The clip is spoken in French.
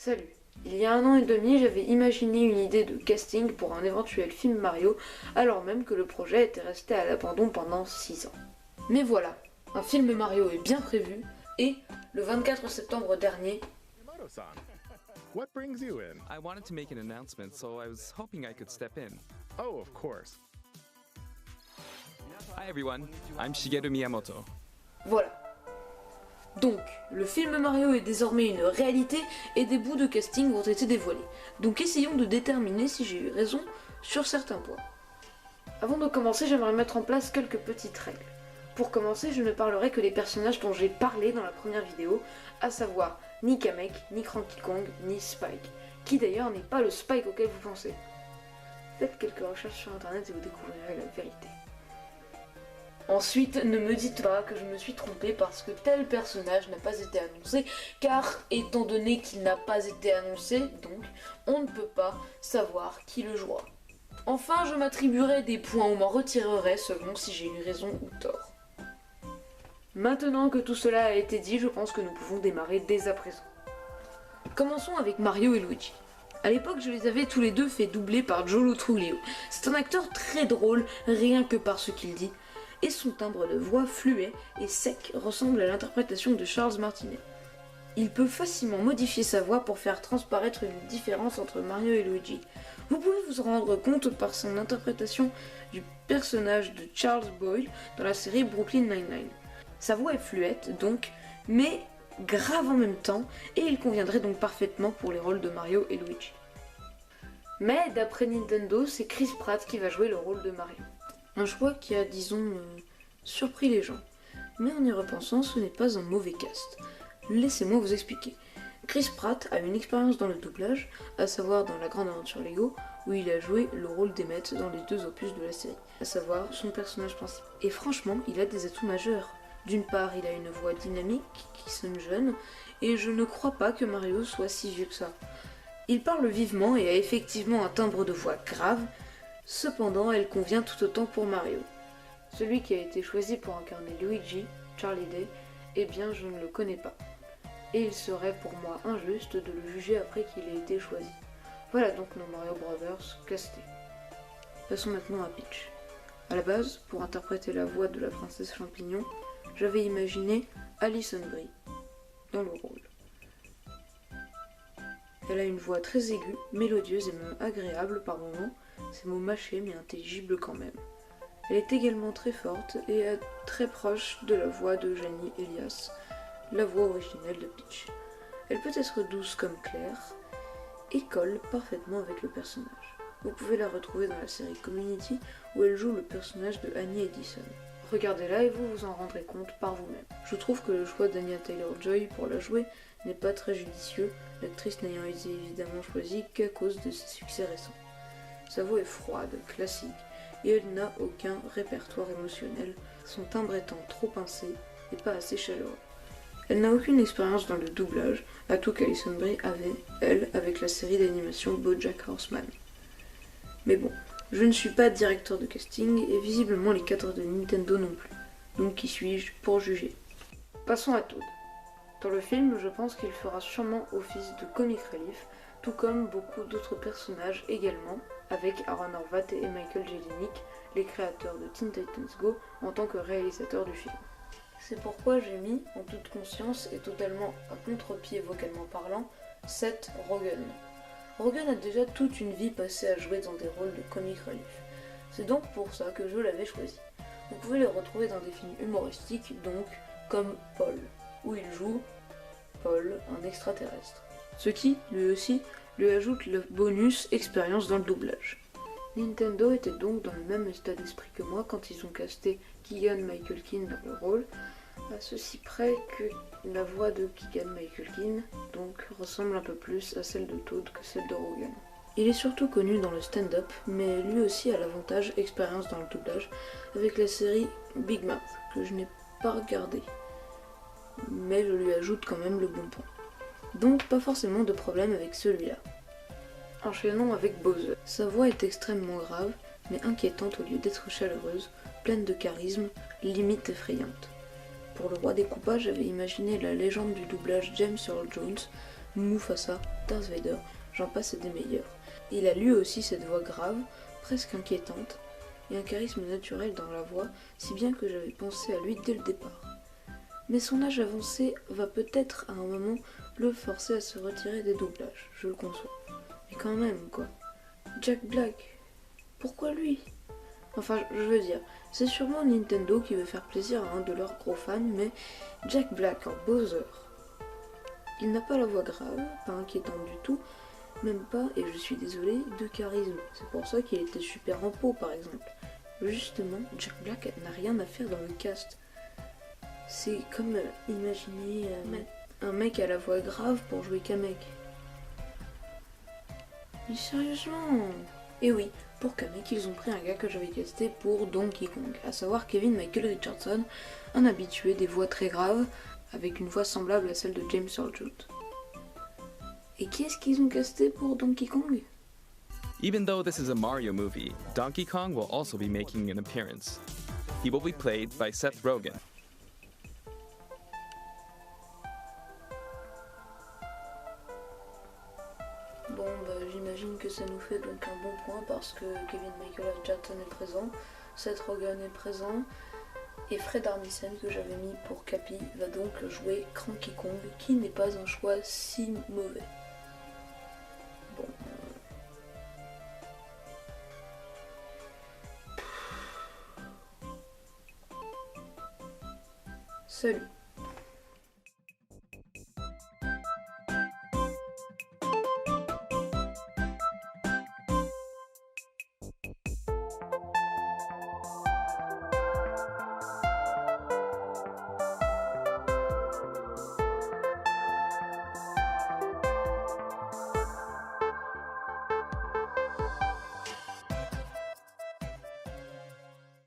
Salut. Il y a 1 an et demi, j'avais imaginé une idée de casting pour un éventuel film Mario, alors même que le projet était resté à l'abandon pendant 6 ans. Mais voilà, un film Mario est bien prévu, et le 24 septembre dernier, Yamato-san, what brings you in? I wanted to make an announcement, so I was hoping I could step in. Oh, of course. Hi everyone, I'm Shigeru Miyamoto. voilà. Donc, le film Mario est désormais une réalité et des bouts de casting ont été dévoilés. Donc essayons de déterminer si j'ai eu raison sur certains points. Avant de commencer, j'aimerais mettre en place quelques petites règles. Pour commencer, je ne parlerai que des personnages dont j'ai parlé dans la première vidéo, à savoir ni Kamek, ni Cranky Kong, ni Spike, qui d'ailleurs n'est pas le Spike auquel vous pensez. Faites quelques recherches sur internet et vous découvrirez la vérité. Ensuite, ne me dites pas que je me suis trompée parce que tel personnage n'a pas été annoncé, car étant donné qu'il n'a pas été annoncé, donc, on ne peut pas savoir qui le jouera. Enfin, je m'attribuerai des points ou m'en retirerai selon si j'ai eu raison ou tort. Maintenant que tout cela a été dit, je pense que nous pouvons démarrer dès à présent. Commençons avec Mario et Luigi. A l'époque, je les avais tous les deux fait doubler par Joe Lo Truglio. C'est un acteur très drôle, rien que par ce qu'il dit, et son timbre de voix fluet et sec ressemble à l'interprétation de Charles Martinet. Il peut facilement modifier sa voix pour faire transparaître une différence entre Mario et Luigi. Vous pouvez vous en rendre compte par son interprétation du personnage de Charles Boyle dans la série Brooklyn Nine-Nine. Sa voix est fluette donc, mais grave en même temps, et il conviendrait donc parfaitement pour les rôles de Mario et Luigi. Mais d'après Nintendo, c'est Chris Pratt qui va jouer le rôle de Mario. Un choix qui a, disons, surpris les gens. Mais en y repensant, ce n'est pas un mauvais cast. Laissez-moi vous expliquer. Chris Pratt a une expérience dans le doublage, à savoir dans La Grande Aventure Lego, où il a joué le rôle d'Emmett dans les 2 opus de la série, à savoir son personnage principal. Et franchement, il a des atouts majeurs. D'une part, il a une voix dynamique, qui sonne jeune, et je ne crois pas que Mario soit si vieux que ça. Il parle vivement et a effectivement un timbre de voix grave, cependant, elle convient tout autant pour Mario. Celui qui a été choisi pour incarner Luigi, Charlie Day, eh bien je ne le connais pas. Et il serait pour moi injuste de le juger après qu'il ait été choisi. Voilà donc nos Mario Brothers castés. Passons maintenant à Peach. A la base, pour interpréter la voix de la princesse champignon, j'avais imaginé Alison Brie dans le rôle. Elle a une voix très aiguë, mélodieuse et même agréable par moments, ses mots mâchés mais intelligibles quand même. Elle est également très forte et est très proche de la voix de Janie Elias, la voix originelle de Peach. Elle peut être douce comme Claire et colle parfaitement avec le personnage. Vous pouvez la retrouver dans la série Community où elle joue le personnage de Annie Edison. Regardez-la et vous vous en rendrez compte par vous-même. Je trouve que le choix d'Anya Taylor-Joy pour la jouer n'est pas très judicieux, l'actrice n'ayant été évidemment choisie qu'à cause de ses succès récents. Sa voix est froide, classique, et elle n'a aucun répertoire émotionnel, son timbre étant trop pincé et pas assez chaleureux. Elle n'a aucune expérience dans le doublage, atout qu'Alison Brie avait, elle, avec la série d'animation BoJack Horseman. Mais bon, je ne suis pas directeur de casting, et visiblement les cadres de Nintendo non plus. Donc qui suis-je pour juger? Passons à Toad. Dans le film, je pense qu'il fera sûrement office de comic relief, tout comme beaucoup d'autres personnages également, avec Aaron Horvat et Michael Jelenic, les créateurs de Teen Titans Go, en tant que réalisateurs du film. C'est pourquoi j'ai mis, en toute conscience et totalement à contre-pied vocalement parlant, Seth Rogen. Rogen a déjà toute une vie passée à jouer dans des rôles de comic relief. C'est donc pour ça que je l'avais choisi. Vous pouvez le retrouver dans des films humoristiques, donc, comme Paul, où il joue Paul, un extraterrestre. Ce qui, lui aussi, lui ajoute le bonus expérience dans le doublage. Nintendo était donc dans le même état d'esprit que moi quand ils ont casté Keegan-Michael Key dans le rôle, à ceci près que la voix de Keegan-Michael Key donc ressemble un peu plus à celle de Toad que celle de Rogen. Il est surtout connu dans le stand-up, mais lui aussi a l'avantage expérience dans le doublage avec la série Big Mouth, que je n'ai pas regardée, mais je lui ajoute quand même le bon point. Donc pas forcément de problème avec celui-là. Enchaînons avec Bowser. Sa voix est extrêmement grave, mais inquiétante au lieu d'être chaleureuse, pleine de charisme, limite effrayante. Pour le roi des coupas, j'avais imaginé la légende du doublage James Earl Jones, Mufasa, Darth Vader, j'en passe et des meilleurs. Il a lui aussi cette voix grave, presque inquiétante, et un charisme naturel dans la voix, si bien que j'avais pensé à lui dès le départ. Mais son âge avancé va peut-être à un moment le forcer à se retirer des doublages, je le conçois. Mais quand même, quoi. Jack Black, pourquoi lui? Enfin, je veux dire, c'est sûrement Nintendo qui veut faire plaisir à un de leurs gros fans, mais Jack Black en Bowser. Il n'a pas la voix grave, pas inquiétante du tout, même pas, et je suis désolée, de charisme. C'est pour ça qu'il était super en peau, par exemple. Justement, Jack Black n'a rien à faire dans le cast. C'est comme imaginer un mec à la voix grave pour jouer Kamek. Mais sérieusement? Et oui, pour Kamek, ils ont pris un gars que j'avais casté pour Donkey Kong, à savoir Kevin Michael Richardson, un habitué des voix très graves, avec une voix semblable à celle de James Earl Jones. Et qui est-ce qu'ils ont casté pour Donkey Kong? Even though this is a Mario movie, Donkey Kong will also be making an appearance. He will be played by Seth Rogen. Bon, j'imagine que ça nous fait donc un bon point parce que Kevin Michael Richardson est présent, Seth Rogen est présent, et Fred Armisen que j'avais mis pour Cappy va donc jouer Cranky Kong, qui n'est pas un choix si mauvais. Bon. Salut.